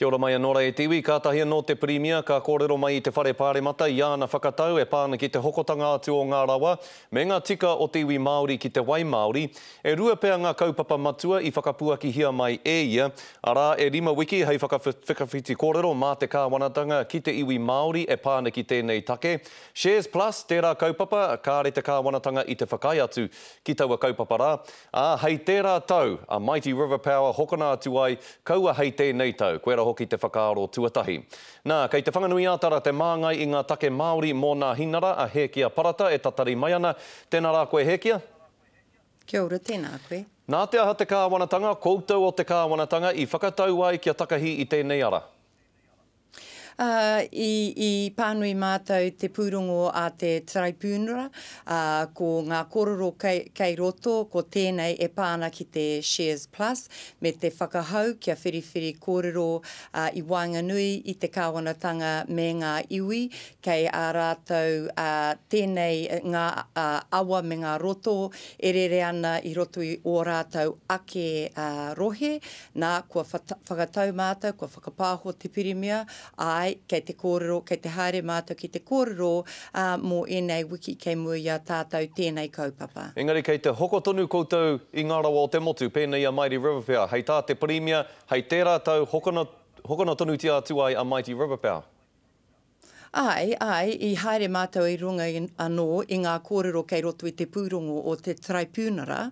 Kia ora mai anō e tiwi, kātahi anō te Premier, ka kōrero mai I te whare pāremata I ana whakatau e pāna ki te hokotanga atu o ngā rawa, me ngā tika o te iwi Māori ki te wai Māori, e rua pēr ngā kaupapa matua I whakapuaki hia mai e ia, arā e 5 wiki hei whakawhiti kōrero mā te kāwanatanga ki te iwi Māori e pāna ki tēnei take. Shares Plus, tērā kaupapa, kāre te kāwanatanga I te whakai atu ki taua kaupapa rā. Hei tērā tau, a Mighty River Power hokona atu ai, kaua hei tēnei tau, koe hoki te whakaaro tuatahi. Nā, kei te whanganui ātara te māngai I ngā take Māori mō ngā hinara a Hekia Parata e tatari mai ana. Tēnā rā koe Hekia? Kia ora, tēnā koe. Nā te aha te kāwanatanga, koutou o te kāwanatanga I whakatau ai kia takahi I tēnei ara. I pānui mātou te pūrongo a te Traipūnera, ko ngā kororo kei roto, ko tēnei e pāna ki te Shares Plus, me te whakahau kia whiriwhiri kōrero I Wainganui I te kāwanatanga me ngā iwi, kei ā rātou tēnei ngā awa me ngā roto, e rere ana I roto I o rātou ake rohe, nā kua whakatau mātou, kua whakapāho te pirimia, ai kei te kōrero, kei te haere mātou ki te kōrero mō enei wiki kei mua I a tātou tēnei kaupapa. Engari kei te hoko tonu koutou I ngā rawa o te motu, pēnei a Mighty River Power, hei tā te Premier, hei tērā tau hokona tonu tia atu ai a Mighty River Power. Ai, I haere mātou I runga anō I ngā kōrero kei roto I te pūrongo o te Traipūnera,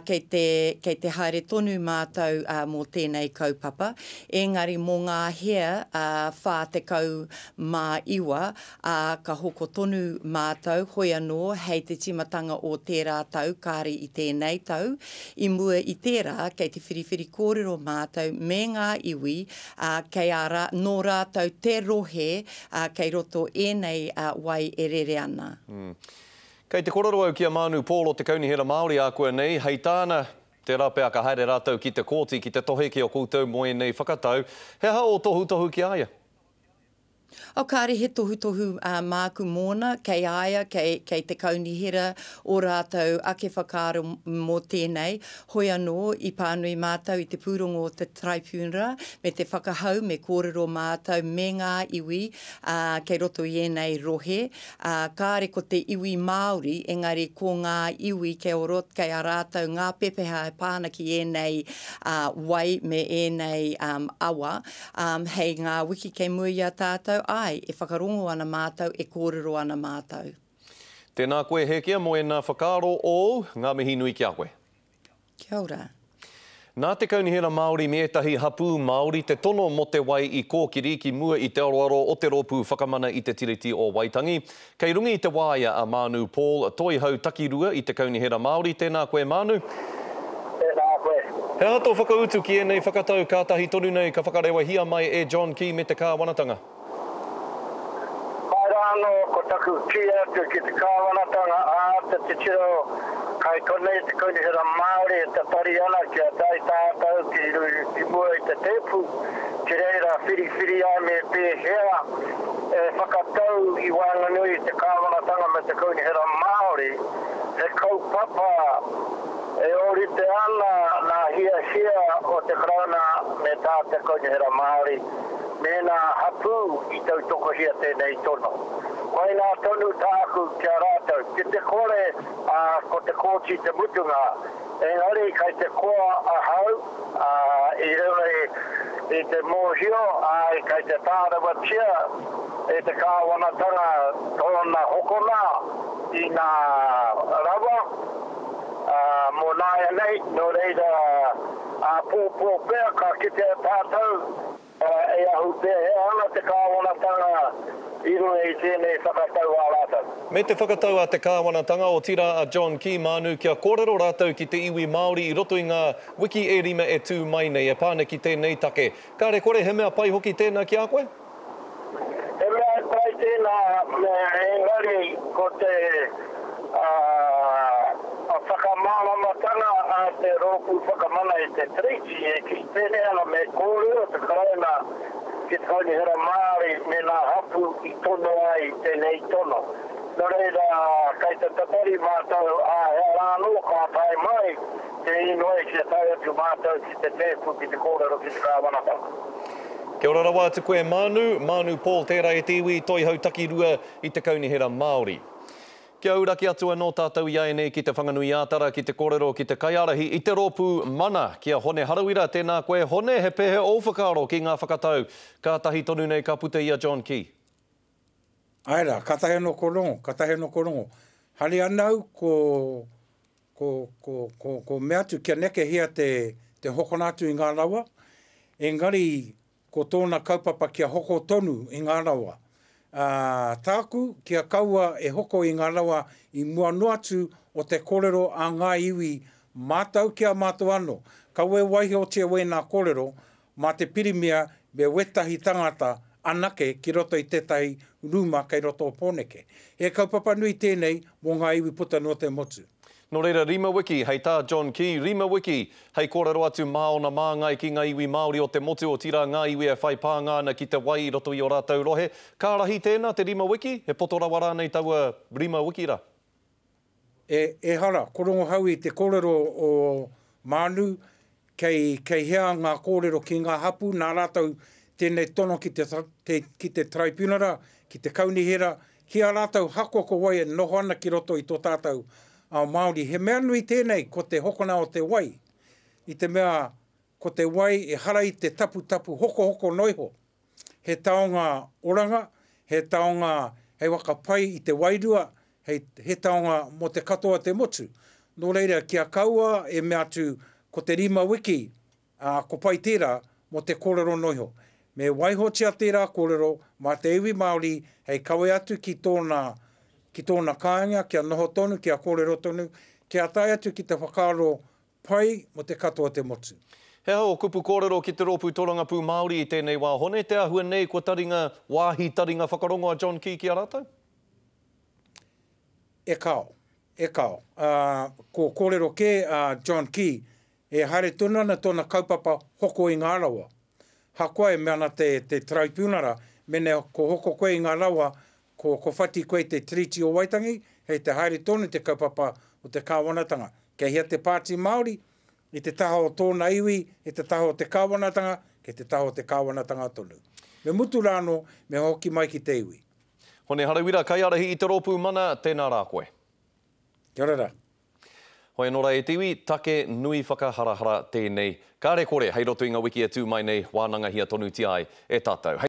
kei te haere tonu mātou mō tēnei kaupapa. Engari mō ngā hea whā te kau mā iwa, ka hoko tonu mātou, hoi anō, hei te timatanga o tērā tau, kāre I tēnei tau. I mua I tērā, kei te whiriwhiri kōrero mātou me ngā iwi, kei ara nō rātou te rohe, kei roto enei wai e rere ana. Kei te kororo au kia Manu Paul o te kaunihera Māori a koe nei, hei tāna te rapea ka haere rātou ki te kōti, ki te tohe ki o koutou mo enei whakatau. He hao o tohu ki aia? O kāre he tohu māku mōna, kei aia, kei te kaunihera o rātou ake whakaaro mō tēnei. Hoi anō I pānui mātou I te pūrongo o te Traipūnera, me te whakahau, me kōrero mātou, me ngā iwi, kei roto I enei rohe. Kāre ko te iwi Māori, engari ko ngā iwi kei o rot, kei a rātou ngā pepeha e pāna ki enei wai me enei awa. Hei ngā wiki kei mua I a tātou, ai, e whakarongo ana mātou, e kōrero ana mātou. Tēnā koe Hekia, mo e nā whakaaro o ngā mihi nui kia koe. Kia ora. Nā te kaunihera Māori me etahi hapū Māori, te tono mo te wai I kōkiri ki mua I te aroaro o te rōpū whakamana I te tiriti o Waitangi. Kei rungi I te wāia a Manu Paul, toi hau takirua I te kaunihera Māori. Tēnā koe Manu. Tēnā koe. He ato whakautu ki enei whakatau kātahi tonu nei ka whakarewa hia mai e John Key me te kāwanatanga. Anō ko taku ki atu ki te kāwanatanga āta te tiro kai konei te kaunihera Māori e te tari ana ki a tai tātau ki mua I te tepu ki reira whiriwhiri ai me pēhea e whakatau I Wainganui te kāwanatanga me te kaunihera Māori e kaupapa e orite ana nā hia o te krauna me tā te kaunihera Māori Mēnā hapū I tau toko hia tēnei tono. Wai nā tonu tāku kia rātou. Ki te kore ko te kōti te mutunga. Engari kai te koa ahau I rewe I te mōhio kai te tārawa tia e te kāwanatanga tōna hokona I nā rawa. Mō nāia nei, no reira pōpō pēr ka ki te tātou e ahu te he ana te kāwanatanga I runga I tēnei whakatau a rātou. Me te whakatau a te kāwanatanga o tira a John Key Manu kia kōrero rātou ki te iwi Māori I roto I ngā wiki e rima e tū mai nei e pāna ki tēnei take. Kāre kore he mea pai hoki tēnā ki a koe? He mea pai tēnā engari ko te whakamālamatanga a te rōpū whakamana I te treaty e ki tēnei ana me kōrero te karaina ki te kaunihera Māori me nā hapu I tono ai tēnei tono. Nō reira, kai te tatari mātou a hea rāno ka tai mai te inoe ki te tai atu mātou ki te tepu ki te kōrero ki te kāwanatanga. Kia ora rawa te koe Manu Paul tērā e tiwi, toi hautaki rua I te kaunihera Māori. Kia auraki atua no tātou iai nei ki te whanganui ātara, ki te kōrero, ki te kaiarahi, I te rōpū mana. Kia hone harawira, tēnā koe hone, he pehe o whakaro ki ngā whakatau. Ka tahi tonu nei ka puta ia John Key. Aira, ka tahe no korongo. Hali anau ko mea tu kia neke hia te hokonatu I ngā rawa. Engari, ko tōna kaupapa kia hoko tonu I ngā rawa. Tāku kia kaua e hoko I ngā rawa I mua noatu o te kōrero a ngā iwi mātau kia mātou anō. Kaua e waihi o tia wei nā kōrero, mā te pirimia me wetahi tangata anake ki roto I tētahi rūma kei roto o pōneke. E kaupapa nui tēnei mō ngā iwi puta no te motu. No reira, Rima Wiki, hei tā John Key, Rima Wiki, hei kōrero atu māona māngai ki ngā iwi Māori o te motu o tira ngā iwi e whai pāngāna ki te wai I roto I o rātou rohe. Ka rahi tēnā te Rima Wiki, he poto rawa rānei taua Rima Wiki ra. E hara, korongo hau I te kōrero o Manu, kei hea ngā kōrero ki ngā hapu, nā rātou tēnei tono ki te traipunara, ki te kaunihera, ki a rātou hako ko wai e noho ana ki roto I tō tātou a Māori. He mea nui tēnei ko te hokona o te wai. I te mea ko te wai e hara I te tapu hoko noiho. He taonga oranga, he taonga hei waka pai I te wairua, he taonga mo te katoa te motu. Nō reira kia kaua e mea tu ko te Rima Wiki ko pai tērā mo te kōrero noiho. Me waihotia tērā kōrero mā te iwi Māori hei kawe atu ki tōna kāinga, kia noho tonu, kia kōrero tonu, kia tai atu ki te whakaaro pai mo te katoa te motu. He hao kupu kōrero ki te rōpū Tōrangapū Māori I tēnei wā hone, te ahua nei ko taringa, wāhi taringa whakarongo a John Key ki a rātou? E kao. Ko kōrero ke John Key, e haere tonu ana tōna kaupapa hoko I ngā rawa. Hakoa e meana te traipunara, mene ko hoko koe I ngā rawa, ko whati koe te triti o Waitangi, hei te haere tonu te kaupapa o te kāwanatanga. Kei hea te pāti Māori, I te taha o tōna iwi, I te taha o te kāwanatanga, kei te taha o te kāwanatanga tonu. Me mutu rāno, me hoki mai ki te iwi. Hone harawira, kai arahi I te rōpū mana, tēnā rā koe. Kia ora. Hoi nora e tiwi, take nui whakaharahara tēnei. Ka re kore, hei roto I ngā wiki e tū mai nei, wānanga hia tonu ti ai e tātou.